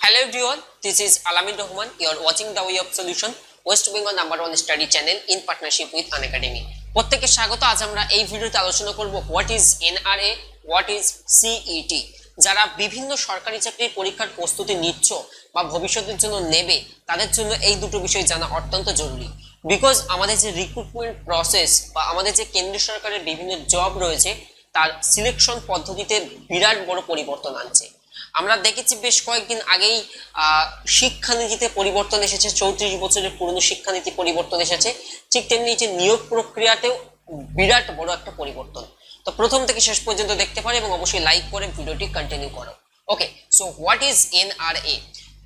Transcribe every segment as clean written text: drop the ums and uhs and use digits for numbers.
Hello everyone, this is Alamin Rahman. You are watching the Way of Solution, West Bengal #1 study channel in partnership with Unacademy. প্রত্যেককে স্বাগত। আজ আমরা এই ভিডিওতে আলোচনা করব what is NRA, what is CET. যারা বিভিন্ন সরকারি চাকরির পরীক্ষার প্রস্তুতি নিচ্ছ বা ভবিষ্যতের জন্য নেবে, তাদের জন্য এই দুটো বিষয় জানা অত্যন্ত জরুরি। বিকজ আমাদের যে রিক্রুটমেন্ট প্রসেস বা আমাদের যে কেন্দ্রীয় সরকারের বিভিন্ন জব রয়েছে, তার সিলেকশন পদ্ধতিতে বিরাট বড় পরিবর্তন আনছে। আমরা দেখেছি বেশ কয়েকদিন আগেই শিক্ষানীতিতে পরিবর্তন এসেছে, 34 বছরের পুরনো শিক্ষানীতি পরিবর্তন এসেছে। ঠিক তেমনি যে নিয়োগ প্রক্রিয়াতেও বিরাট বড় একটা পরিবর্তন। তো প্রথম থেকে শেষ পর্যন্ত দেখতে পারো এবং অবশ্যই লাইক করে ভিডিওটি কন্টিনিউ করো। ওকে, সো হোয়াট ইজ এনআরএ?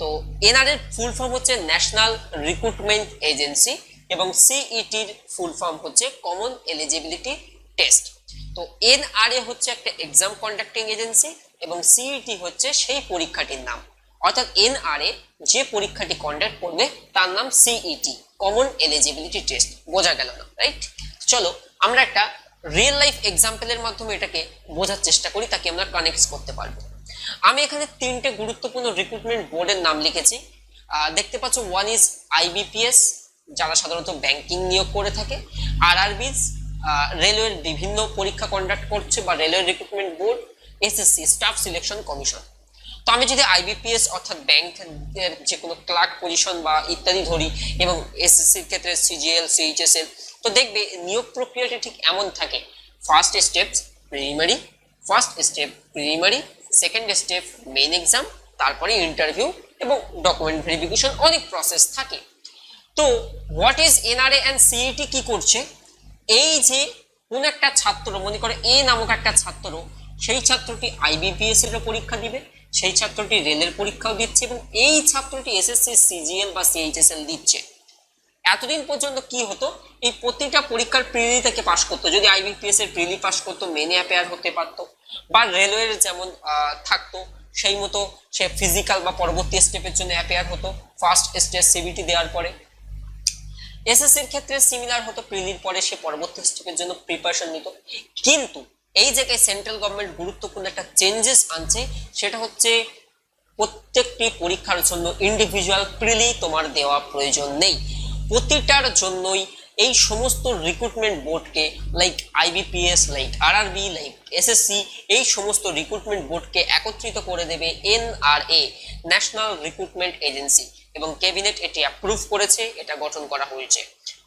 তো এনআরএ এর ফুল ফর্ম হচ্ছে ন্যাশনাল রিক্রুটমেন্ট এজেন্সি এবং সিইটির ফুল ফর্ম হচ্ছে কমন এলিজিবিলিটি টেস্ট। তো এনআরএ হচ্ছে একটা এক্সাম কন্ডাক্টিং এজেন্সি এবং সিইটি হচ্ছে সেই পরীক্ষাটির নাম। অর্থাৎ এনআরএ যে পরীক্ষাটি কন্ডাক্ট করবে তার নাম সিইটি, কমন এলিজিবিলিটি টেস্ট। বোঝা গেল না, রাইট? চলো আমরা একটা রিয়েল লাইফ এক্সাম্পলের মাধ্যমে এটাকে বোঝার চেষ্টা করি, তাকে আমরা কানেক্ট করতে পারবো। আমি এখানে তিনটে গুরুত্বপূর্ণ রিক্রুটমেন্ট বোর্ডের নাম লিখেছি। দেখতে পাচ্ছ, ওয়ান ইজ আইবিপিএস, যারা সাধারণত ব্যাংকিং নিয়োগ করে থাকে। আরআরবিস, রেলওয়ের বিভিন্ন পরীক্ষা কন্ডাক্ট করছে বা railway recruitment board. SSC, staff selection commission. তো আমি যদি আইবিপিএস অর্থাৎ ব্যাংকের যে কোনো ক্লার্ক পজিশন বা ইত্যাদি ধরি এবং এসএসসির ক্ষেত্রে সিজিএল, সিএইচএসএল, তো দেখবে নিয়োগ প্রক্রিয়াটি ঠিক এমন থাকে। First step preliminary, second step main exam, তারপরে ইন্টারভিউ এবং ডকুমেন্ট ভেরিফিকেশন, অনেক প্রসেস থাকে। তো হোয়াট ইজ এনআরএ অ্যান্ড সিইটি কি করছে? এই যে কোন একটা ছাত্র, মনে করে এ নামক একটা ছাত্র, সেই ছাত্রটি আইবিপিএস এর পরীক্ষা দিবে, সেই ছাত্রটি রেলের পরীক্ষাও দিচ্ছে এবং এই ছাত্রটি এসএসসি, সিজিএল বা সিএইচএসএল দিচ্ছে। এতদিন পর্যন্ত কি হতো, এই প্রতিটা পরীক্ষার প্রিলি থেকে পাস করতো। যদি আইবিপিএস এর প্রিলি পাস করতো, মেনে অ্যাপেয়ার হতে পারতো, বা রেলওয়ের যেমন থাকতো সেই মতো সে ফিজিক্যাল বা পরবর্তী স্টেপের জন্য অ্যাপেয়ার হতো ফার্স্ট স্টেজ সিবিটি দেওয়ার পরে। এসএসসির ক্ষেত্রে সিমিলার হতো, প্রিলির পরে সে পরবর্তী স্টেপের জন্য প্রিপারেশন নিত। কিন্তু এই জায়গায় সেন্ট্রাল গভর্নমেন্ট গুরুত্বপূর্ণ একটা চেঞ্জেস আনছে, সেটা হচ্ছে প্রত্যেকটি পরীক্ষার জন্য ইন্ডিভিজুয়াল প্রিলি তোমার দেওয়া প্রয়োজন নেই। প্রতিটার জন্যই এই সমস্ত রিক্রুটমেন্ট বোর্ডকে, like IBPS, like RRB, like SSC, এই সমস্ত রিক্রুটমেন্ট বোর্ডকে একত্রিত করে দেবে এনআরএ, ন্যাশনাল রিক্রুটমেন্ট এজেন্সি, এবং ক্যাবিনেট এটি অ্যাপ্রুভ করেছে, এটা গঠন করা হয়েছে।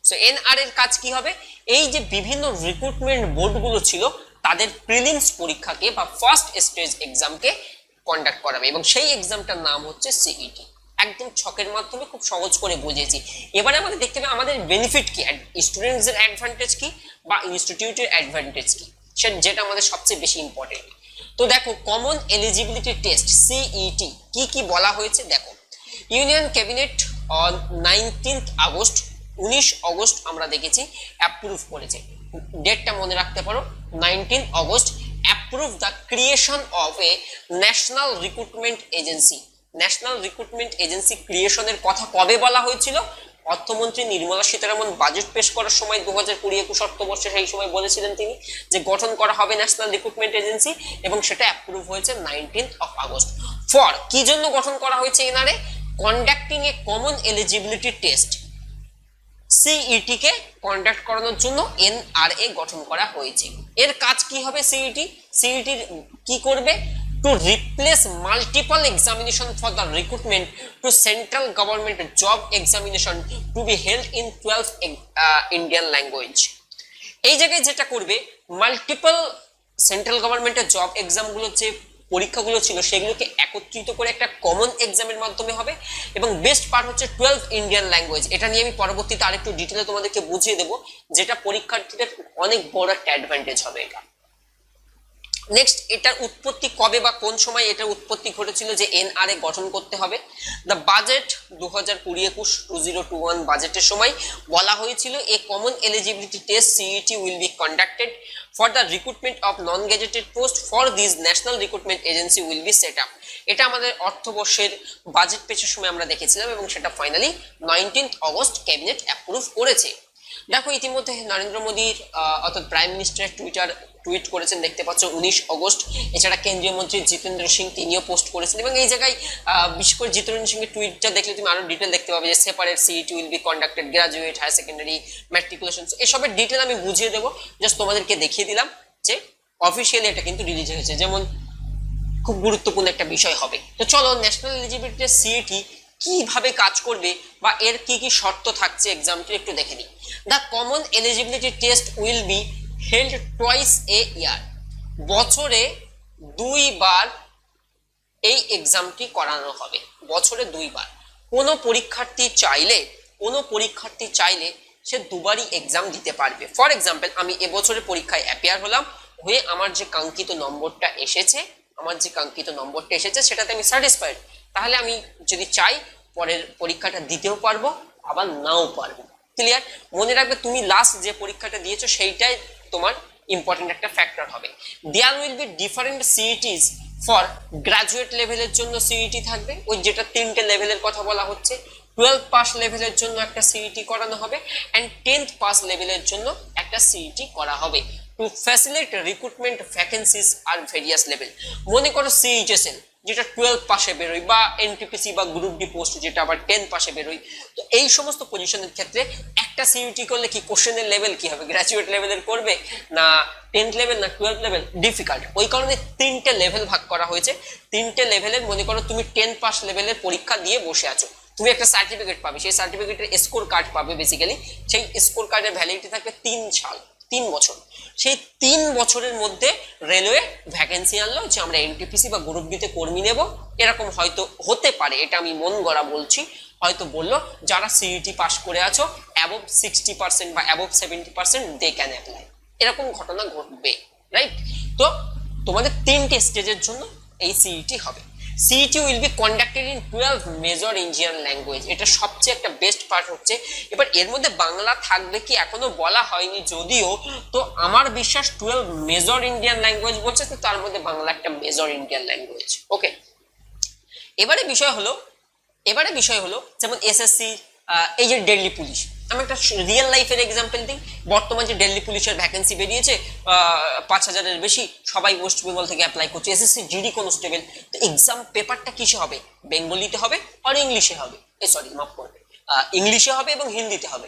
সো এনআরএ এর কাজ কি হবে? এই যে বিভিন্ন রিক্রুটমেন্ট বোর্ডগুলো ছিল তাদের প্রিলিমস পরীক্ষাকে বা ফার্স্ট স্টেজ এক্সামকে কন্ডাক্ট করাবে এবং সেই এক্সামটার নাম হচ্ছে সিইটি। একদম ছকের মাধ্যমে খুব সহজ করে বুঝিয়েছি। এবারে আমাদের দেখতে হবে আমাদের বেনিফিট কি, স্টুডেন্টসদের অ্যাডভান্টেজ কি বা ইনস্টিটিউটের অ্যাডভান্টেজ কি, যেটা আমাদের সবচেয়ে বেশি ইম্পর্টেন্ট। তো দেখো, কমন এলিজিবিলিটি টেস্ট সিইটি কি কি বলা হয়েছে দেখো। ইউনিয়ন ক্যাবিনেট অন 19 আগস্ট আমরা দেখেছি অ্যাপ্রুভ করেছে। ডেটটা মনে রাখতে পারো, 19 August approve the creation of a national recruitment agency. National recruitment agency ক্রিয়েশনের কথা কবে বলা হয়েছিল? অর্থমন্ত্রী নির্মলা সীতারামন বাজেট পেশ করার সময় 2020-21 অর্থবর্ষে সেই সময় বলেছিলেন তিনি যে গঠন করা হবে ন্যাশনাল রিক্রুটমেন্ট এজেন্সি, এবং সেটা অ্যাপ্রুভ হয়েছে 19 আগস্ট। ফর কি জন্য গঠন করা হয়েছে NRA? Conducting a common eligibility test. CET কে কন্ডাক্ট করানোর জন্য এনআরএ গঠন করা হয়েছে। এর কাজ কি হবে? সিইটি কি করবে? To replace multiple examination for the recruitment to central government job examination to be held in 12 Indian language. এই জায়গায় যেটা করবে, মাল্টিপল সেন্ট্রাল গভর্নমেন্টের জব এক্সামগুলো যে পরীক্ষাগুলো ছিল সেগুলোকে একত্রিত করে একটা কমন এক্সামের মাধ্যমে হবে, এবং বেস্ট পার্ট হচ্ছে 12 ইন্ডিয়ান ল্যাঙ্গুয়েজ। এটা নিয়ে আমি পরবর্তীতে আরেকটু ডিটেলে তোমাদেরকে বুঝিয়ে দেবো, যেটা পরীক্ষার্থীদের অনেক বড় একটা অ্যাডভান্টেজ হবে এটা। নেক্সট, এটার উৎপত্তি কবে বা কোন সময় এটার উৎপত্তি ঘটেছিল যে এনআরএ গঠন করতে হবে? দ্য বাজেট 2020-21 বাজেটের সময় বলা হয়েছিল a common eligibility test CET will be conducted for the recruitment of non gazetted post for this national recruitment agency will be set up. এটা আমাদের অর্থবর্ষের বাজেট পেশের সময় আমরা দেখেছিলাম এবং সেটা ফাইনালি 19 আগস্ট ক্যাবিনেট অ্যাপ্রুভ করেছে। দেখো, ইতিমধ্যে নরেন্দ্র মোদীর অর্থাৎ প্রাইম মিনিস্টারের টুইট করেছেন, দেখতে পাচ্ছ 19 আগস্ট। এছাড়া কেন্দ্রীয় মন্ত্রী জিতেন্দ্র সিং তিনিও পোস্ট করেছেন, এবং এই জায়গায় বিশেষ করে জিতেন্দ্র সিং এর টুইটটা দেখলে তুমি আরো ডিটেল দেখতে পাবে যে separate CET will be conducted graduate higher secondary matriculation. এসবের ডিটেল আমি বুঝিয়ে দেবো, জাস্ট তোমাদেরকে দেখিয়ে দিলাম যে অফিসিয়ালি এটা কিন্তু রিলিজ হয়েছে, যেমন খুব গুরুত্বপূর্ণ একটা বিষয় হবে। তো চলো ন্যাশনাল এলিজিবিলিটি সিইটি কিভাবে কাজ করবে বা এর কি কি শর্ত থাকছে এক্সামটি একটু দেখে নিই। The common eligibility test will be held twice a year. বছরে 2 বার এই এক্সামটি করানো হবে, বছরে 2 বার। কোনো পরীক্ষার্থী চাইলে সে দুবারই এক্সাম দিতে পারবে। ফর এক্সাম্পল, আমি এবছরের পরীক্ষায় অ্যাপিয়ার হলাম, হয়ে আমার যে কাঙ্ক্ষিত নম্বরটা এসেছে সেটাতে আমি স্যাটিসফাইড, তাহলে আমি যদি চাই পরের পরীক্ষাটা দিতেও পারবো, আবার নাও পারবো। ক্লিয়ার? মনে রাখবে তুমি লাস্ট যে পরীক্ষাটা দিয়েছো সেইটাই তোমার ইম্পর্টেন্ট একটা ফ্যাক্টর হবে। There will be different CETs for graduate লেভেলের জন্য সিইটি থাকবে, ওই যেটা 3টে লেভেলের কথা বলা হচ্ছে। 12 পাস লেভেলের জন্য একটা সিইটি করানো হবে, অ্যান্ড 10th পাস লেভেলের জন্য একটা সিইটি করা হবে টু ফ্যাসিলিটেট রিক্রুটমেন্ট ভ্যাকেন্সিস আর ভেরিয়াস লেভেল। মনে করো সিএইচএসএল যেটা 12 পাশে বেরোয়, বা এনটিপিসি বা গ্রুপ ডি পোস্ট যেটা আবার 10 পাশে বেরোয়, তো এই সমস্ত পজিশনের ক্ষেত্রে একটা সিইটি করলে কি কোশ্চেনের লেভেল কি হবে, গ্র্যাজুয়েট লেভেলের করবে না 10th লেভেল না 12th লেভেল, ডিফিকাল্ট। ওই কারণে 3টে লেভেল ভাগ করা হয়েছে। 3টে লেভেলের, মনে করো তুমি 10 পাস লেভেলের পরীক্ষা দিয়ে বসে আছো, তুমি একটা সার্টিফিকেট পাবে, সেই সার্টিফিকেটের স্কোর কার্ড পাবে। বেসিক্যালি সেই স্কোর কার্ডের ভ্যালিডিটি থাকবে 3 বছর। সেই 3 বছরের মধ্যে রেলওয়ে ভ্যাকেন্সি আনলো যে আমরা এনটিপিসি বা গ্রুপ ডিতে কর্মী নেব, এরকম হয়তো হতে পারে, এটা আমি মন গড়া বলছি, হয়তো বললো যারা সিইটি পাস করে আছো অ্যাবভ 60% বা অ্যাবভ 70% দে ক্যান অ্যাপ্লাই, এরকম ঘটনা ঘটবে, রাইট? তো তোমাদের 3টে স্টেজের জন্য এই সিইটি হবে। CET will be conducted in 12 major Indian language. এটা সবচেয়ে একটা বেস্ট পার্ট হচ্ছে। এবার এর মধ্যে বাংলা থাকবে কি এখনো বলা হয়নি যদিও, তো আমার বিশ্বাস 12 মেজর ইন্ডিয়ান ল্যাঙ্গুয়েজ বলছে, তো তার মধ্যে বাংলা একটা মেজর ইন্ডিয়ান ল্যাঙ্গুয়েজ। ওকে, এবারে বিষয় হলো যেমন এসএসসি, এই যে দিল্লি পুলিশ, আমি একটা রিয়েল লাইফের এক্সাম্পল দিই। বর্তমান যে দিল্লি পুলিশের ভ্যাকেন্সি বেরিয়েছে 5000-এর বেশি, সবাই ওয়েস্ট বেঙ্গল থেকে অ্যাপ্লাই করছে। এসএসসি জিডি কনস্টেবল, তো এক্সাম পেপারটা কিসে হবে? বেঙ্গলিতে হবে আর ইংলিশে হবে, মাফ করবে, ইংলিশে হবে এবং হিন্দিতে হবে।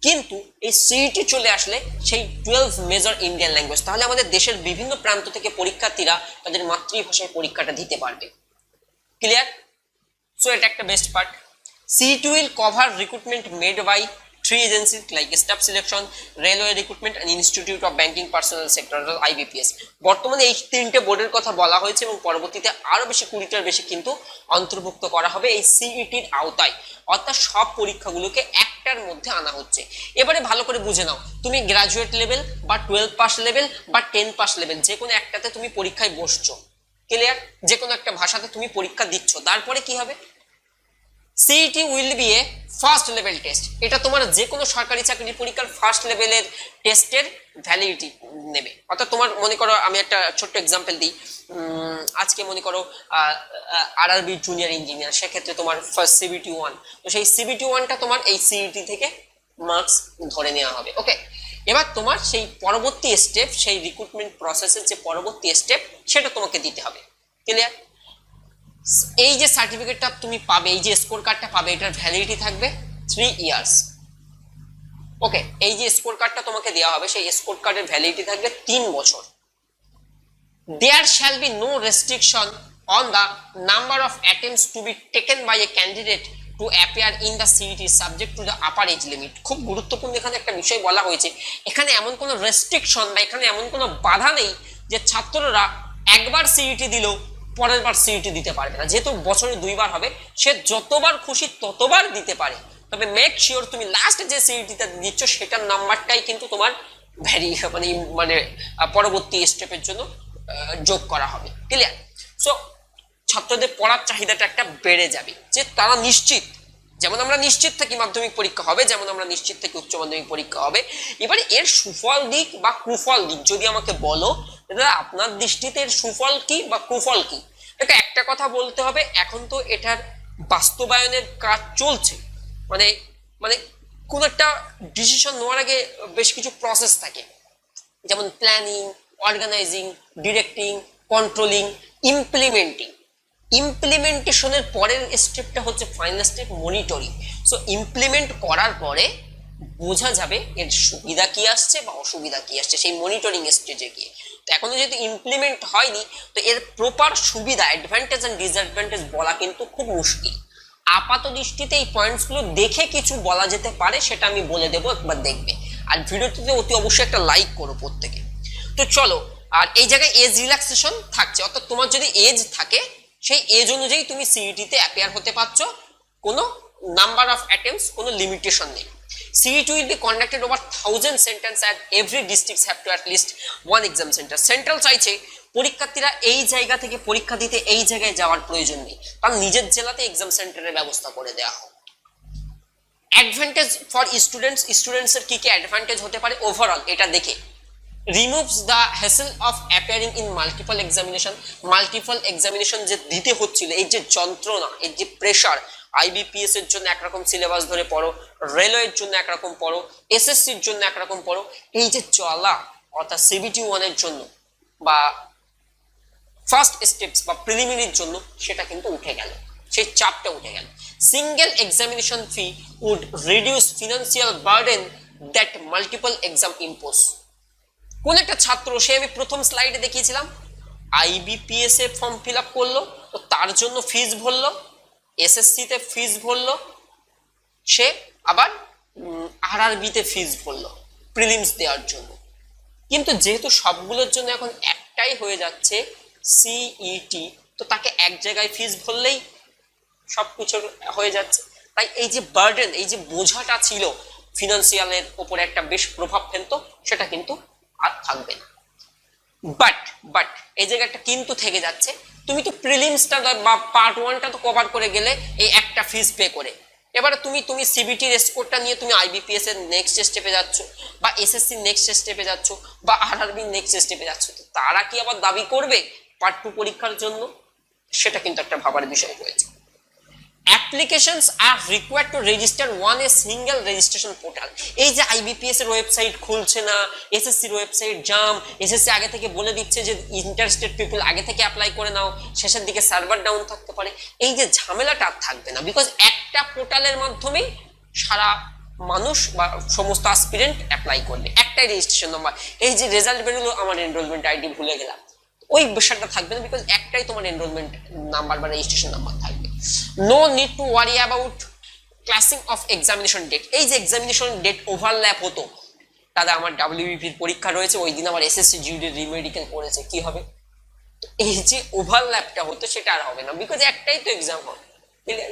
কিন্তু এই সিইটি চলে আসলে সেই 12 মেজর ইন্ডিয়ান ল্যাঙ্গুয়েজ, তাহলে আমাদের দেশের বিভিন্ন প্রান্ত থেকে পরীক্ষার্থীরা তাদের মাতৃভাষায় পরীক্ষাটা দিতে পারবে। ক্লিয়ার? সো এটা একটা best part. CET will cover recruitment made by 3 agencies like staff selection, railway recruitment and Institute of Banking Personnel Sector IBPS। বর্তমানে এই 3টে বোর্ডের কথা বলা হয়েছে এবং পরবর্তীতে আরো বেশি 20টার বেশি কিন্তু অন্তর্ভুক্ত করা হবে এই সিইটির আওতায়, অর্থাৎ সব পরীক্ষাগুলোকে একটার মধ্যে আনা হচ্ছে। এবারে ভালো করে বুঝে নাও, তুমি গ্রাজুয়েট লেভেল বা 12 পাস লেভেল বা 10 পাস লেভেল যে কোনো একটাতে তুমি পরীক্ষায় বসছো, ক্লিয়ার? যে কোনো একটা ভাষাতে তুমি পরীক্ষা দিচ্ছ, তারপরে কি হবে? CET will B A first level taste. এটা তোমার যে কোনো সরকারি চাকরির পরীক্ষার ফার্স্ট লেভেলের টেস্টের ভ্যালিডিটি নেবে। অর্থাৎ তোমার মনে করো, আমি একটা ছোট্ট এক্সাম্পল দিই, আজকে মনে করো আরআরবি জুনিয়র ইঞ্জিনিয়ার, সেক্ষেত্রে তোমার ফার্স্ট সিবিটি 1, তো সেই সিবিটি 1টা তোমার এই সিইটি থেকে মার্কস ধরে নেওয়া হবে। ওকে, এবার তোমার সেই পরবর্তী স্টেপ, সেই রিক্রুটমেন্ট প্রসেসের যে পরবর্তী স্টেপ, সেটা তোমাকে দিতে হবে। ক্লিয়ার? এই যে সার্টিফিকেটটা তুমি পাবে, এই যে স্কোর কার্ডটা পাবে, এটার ভ্যালিডিটি থাকবে 3 ইয়ার্স। ওকে, এই যে স্কোর কার্ডটা তোমাকে দেওয়া হবে, সেই স্কোর কার্ডের ভ্যালিডিটি থাকবে 3 বছর। There shall be no restriction on the number of attempts to be taken by a candidate to appear in the CET subject to the upper age limit। খুব গুরুত্বপূর্ণ এখানে একটা বিষয় বলা হয়েছে, এখানে এমন কোনো রেস্ট্রিকশন বা এখানে এমন কোনো বাধা নেই যে ছাত্ররা একবার সিইটি দিলেও পরের বার সিইটি দিতে পারবে না। যেহেতু বছরে 2 বার হবে, সে যতবার খুশি ততবার দিতে পারে, তবে মেক শিওর তুমি লাস্ট যে সিইটিটা দিচ্ছ সেটার নাম্বারটাই কিন্তু তোমার মানে পরবর্তী স্টেপের জন্য যোগ করা হবে। ক্লিয়ার? সো ছাত্রদের পড়ার চাহিদাটা একটা বেড়ে যাবে, যে তারা নিশ্চিত, যেমন আমরা নিশ্চিত থাকি মাধ্যমিক পরীক্ষা হবে, যেমন আমরা নিশ্চিত থাকি উচ্চ মাধ্যমিক পরীক্ষা হবে। এবারে এর সুফল দিক বা কুফল দিক যদি আমাকে বলো, দাদা আপনার দৃষ্টিতে এর সুফল কি বা কুফল কি? এটা একটা কথা বলতে হবে, এখন তো এটার বাস্তবায়নের কাজ চলছে, মানে কোন একটা ডিসিশন নেওয়ার আগে বেশ কিছু প্রসেস থাকে, যেমন planning, organizing, directing, controlling, implementing. ইমপ্লিমেন্টেশনের পরের স্টেপটা হচ্ছে final step monitoring. So implement করার পরে বোঝা যাবে এর সুবিধা কি আসছে বা অসুবিধা কি আসছে সেই মনিটরিং স্টেজে গিয়ে। তো এখনো যেহেতু ইমপ্লিমেন্ট হয়নি, তো এর প্রপার সুবিধা, অ্যাডভান্টেজ এন্ড ডিসঅ্যাডভান্টেজ বলা কিন্তু খুব মুশকিল। আপাত দৃষ্টিতে এই পয়েন্টসগুলো দেখে কিছু বলা যেতে পারে, সেটা আমি বলে দেবো, একবার দেখবে। আর ভিডিওটিতে অতি অবশ্যই একটা লাইক করো প্রত্যেকে। তো চলো, আর এই জায়গায় এজ রিল্যাক্সেশন থাকছে, অর্থাৎ তোমার যদি এজ থাকে সেই এজ অনুযায়ী তুমি সিইটিতে অ্যাপিয়ার হতে পারছো, কোনো নাম্বার অফ অ্যাটেম্পটস, কোনো লিমিটেশন নেই। CET will be conducted over 1000 centers and every districts have to at least one exam center. Central চাইছে পরীক্ষার্থীরা এই জায়গা থেকে পরীক্ষা দিতে এই জায়গায় যাওয়ার প্রয়োজন নেই, তার নিজের জেলাতে এক্সাম সেন্টারের ব্যবস্থা করে দেওয়া হোক। অ্যাডভান্টেজ ফর স্টুডেন্টস এর কি কি অ্যাডভান্টেজ হতে পারে ওভারঅল এটা দেখে, removes the hassle of appearing in multiple examination যে দিতে হচ্ছিল, এই যে যন্ত্রণা, এই যে প্রেশার, IBPS এর জন্য একরকম সিলেবাস ধরে পড়ো, রেলওয়ের জন্য একরকম পড়ো, SSCর জন্য একরকম পড়ো, এই যে চলা, অর্থাৎ CBT 1 এর জন্য বা ফার্স্ট স্টেপস বা প্রিলিমিনারির জন্য, সেটা কিন্তু উঠে গেল, সেই চাপটা উঠে গেল। Single examination fee would reduce financial burden that multiple exam impose. কোন একটা ছাত্র, সে আমি প্রথম স্লাইডে দেখিয়েছিলাম, IBPS এ ফর্ম ফিল আপ করলো, তো তার জন্য ফিস ভরলো, SSC তে ফিস ভরলো, সে আবার RRB তে ফিস ভরলো প্রিলিমস দেওয়ার জন্য। কিন্তু যেহেতু সবগুলোর জন্য এখন একটাই হয়ে যাচ্ছে CET, তো তাকে এক জায়গায় ফিস ভরলেই সবকিছু হয়ে যাচ্ছে। তাই এই যে বার্ডেন, এই যে বোঝাটা ছিল ফিনান্সিয়ালের উপরে একটা বেশ প্রভাব ফেলতো, সেটা কিন্তু আর থাকবে না। বাট এই জায়গাটা কিন্তু থেকে যাচ্ছে, তুমি তো প্রিলিমসটা বা পার্ট 1টা তো কভার করে গেলে এই একটা ফিস পে করে, এবারে তুমি CBT এর স্কোরটা নিয়ে তুমি IBPS এর নেক্সট স্টেপে যাচ্ছ, বা SSC নেক্সট স্টেপে যাচ্ছ, বা RRB নেক্সট স্টেপে যাচ্ছ, তো তারা কি আবার দাবি করবে পার্ট 2 পরীক্ষার জন্য? সেটা কিন্তু একটা ভাবার বিষয় রয়েছে। Applications are required to register on a single registration portal. এই যে IBPS এর ওয়েবসাইট খুলছে না, SSC এর ওয়েবসাইট জাম, SSC আগে থেকে বলে দিচ্ছে যে ইন্টারেস্টেড পিপল আগে থেকে অ্যাপ্লাই করে নাও, শেষের দিকে সার্ভার ডাউন থাকতে পারে, এই যে ঝামেলাটা থাকবে না, বিকজ একটা পোর্টালের মাধ্যমেই সারা মানুষ বা সমস্ত অ্যাসপিরেন্ট অ্যাপ্লাই করবে, একটাই রেজিস্ট্রেশন নাম্বার। এই যে রেজাল্ট বেরোলো, আমার এনরোলমেন্ট আইডি ভুলে গেলাম, ওই বিষয়টা থাকবে না, বিকজ একটাই তোমার এনরোলমেন্ট নাম্বার বা রেজিস্ট্রেশন নাম্বার থাকবে। No need to worry about clashing of examination date. এই যে এক্সামিনেশন ডেট ওভারল্যাপ হতো, দাদা আমার WBP পরীক্ষা রয়েছে, ওই দিন আমার SSC GD রিমেডিকেল করেছে, কি হবে? এই যে ওভারল্যাপটা হতো সেটা আর হবে না, বিকজ একটাই তো এক্সাম হবে।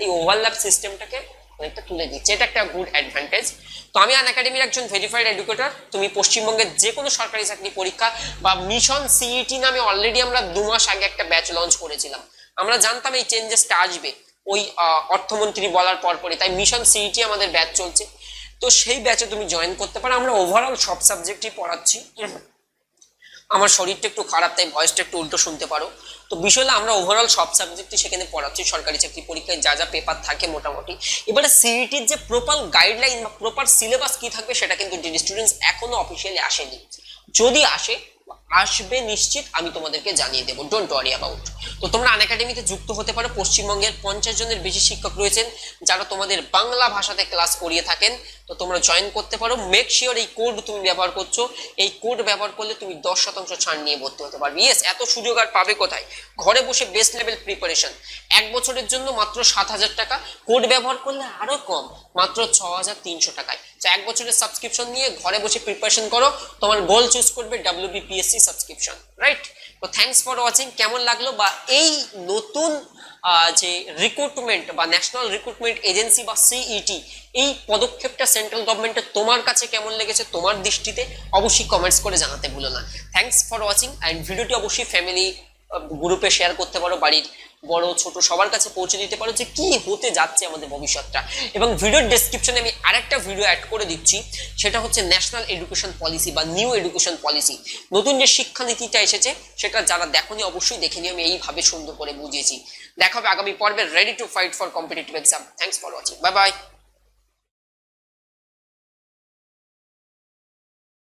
এই ওভারল্যাপ সিস্টেমটাকে অনেকটা তুলে দিচ্ছে, এটা একটা গুড অ্যাডভান্টেজ। তো আমি আনএকাডেমির একজন ভেরিফাইড এডুকেটর। তুমি পশ্চিমবঙ্গের যে কোনো সরকারি চাকরি পরীক্ষা বা মিশন CET নামে অলরেডি আমরা 2 মাস আগে একটা ব্যাচ লঞ্চ করেছিলাম, আমরা জানতাম এই চেঞ্জেসটা আসবে ওই অর্থমন্ত্রী বলার পরপরই, তাই মিশন CET আমাদের ব্যাচ চলছে, তো সেই ব্যাচে তুমি জয়েন করতে পারো। আমরা ওভারঅল সব সাবজেক্টই পড়াচ্ছি, আমার শরীরটা একটু খারাপ তাই ভয়েসটা একটু উল্টো শুনতে পারো। তো বিষয় হলো আমরা ওভারঅল সব সাবজেক্টই সেখানে পড়াচ্ছি, সরকারি চাকরি পরীক্ষায় যা যা পেপার থাকে মোটামুটি। এবারে CETর যে প্রপার গাইডলাইন বা প্রপার সিলেবাস কি থাকবে সেটা কিন্তু ডিডি স্টুডেন্টস এখনো অফিসিয়ালি আসেনি, যদি আসবে নিশ্চিত আমি তোমাদেরকে জানিয়ে দেবো, ডোন্ট ওয়ারি অ্যাবাউট। তো তোমরা আনএকাডেমিতে যুক্ত হতে পারো। পশ্চিমবঙ্গের 50 জনের বেশি শিক্ষক রয়েছেন যারা তোমাদের বাংলা ভাষাতে ক্লাস করিয়ে থাকেন, তো তোমরা জয়েন করতে পারো। মেক শিওর এই কোড তুমি ব্যবহার করছো, এই কোড ব্যবহার করলে তুমি 10% ছাড় নিয়ে ভর্তি হতে পারবে। ইয়েস, এত সুযোগ আর পাবে কোথায়? ঘরে বসে বেস্ট লেভেল প্রিপারেশন, 1 বছরের জন্য মাত্র 7000 টাকা, কোড ব্যবহার করলে আরো কম, মাত্র 6300 টাকায়। তো 1 বছরের সাবস্ক্রিপশন নিয়ে ঘরে বসে প্রিপারেশন করো, তোমার গোল চুজ করবে WBPSC সাবস্ক্রিপশন, রাইট? তো থ্যাঙ্কস ফর ওয়াচিং। কেমন লাগলো বা এই নতুন যে রিক্রুটমেন্ট বা ন্যাশনাল রিক্রুটমেন্ট এজেন্সি বা CET, এই পদক্ষেপটা সেন্ট্রাল গভর্নমেন্টের তোমার কাছে কেমন লেগেছে, তোমার দৃষ্টিতে অবশ্যই কমেন্টস করে জানাতে ভুলো না। থ্যাঙ্কস ফর ওয়াচিং, অ্যান্ড ভিডিওটি অবশ্যই ফ্যামিলি গ্রুপে শেয়ার করতে পারো, বাড়ির বড় ছোট সবার কাছে পৌঁছে দিতে পারো যে কি হতে যাচ্ছে আমাদের ভবিষ্যৎটা। এবং ভিডিওর ডেসক্রিপশনে আমি আরেকটা ভিডিও অ্যাড করে দিচ্ছি, সেটা হচ্ছে ন্যাশনাল এডুকেশন পলিসি বা নিউ এডুকেশন পলিসি, নতুন যে শিক্ষানীতিটা এসেছে সেটা যারা দেখোনি অবশ্যই দেখে নিও, আমি এইভাবে সুন্দর করে বুঝিয়েছি। দেখা হবে আগামী পর্বে। Ready to fight for competitive exam. Thanks for watching, bye bye.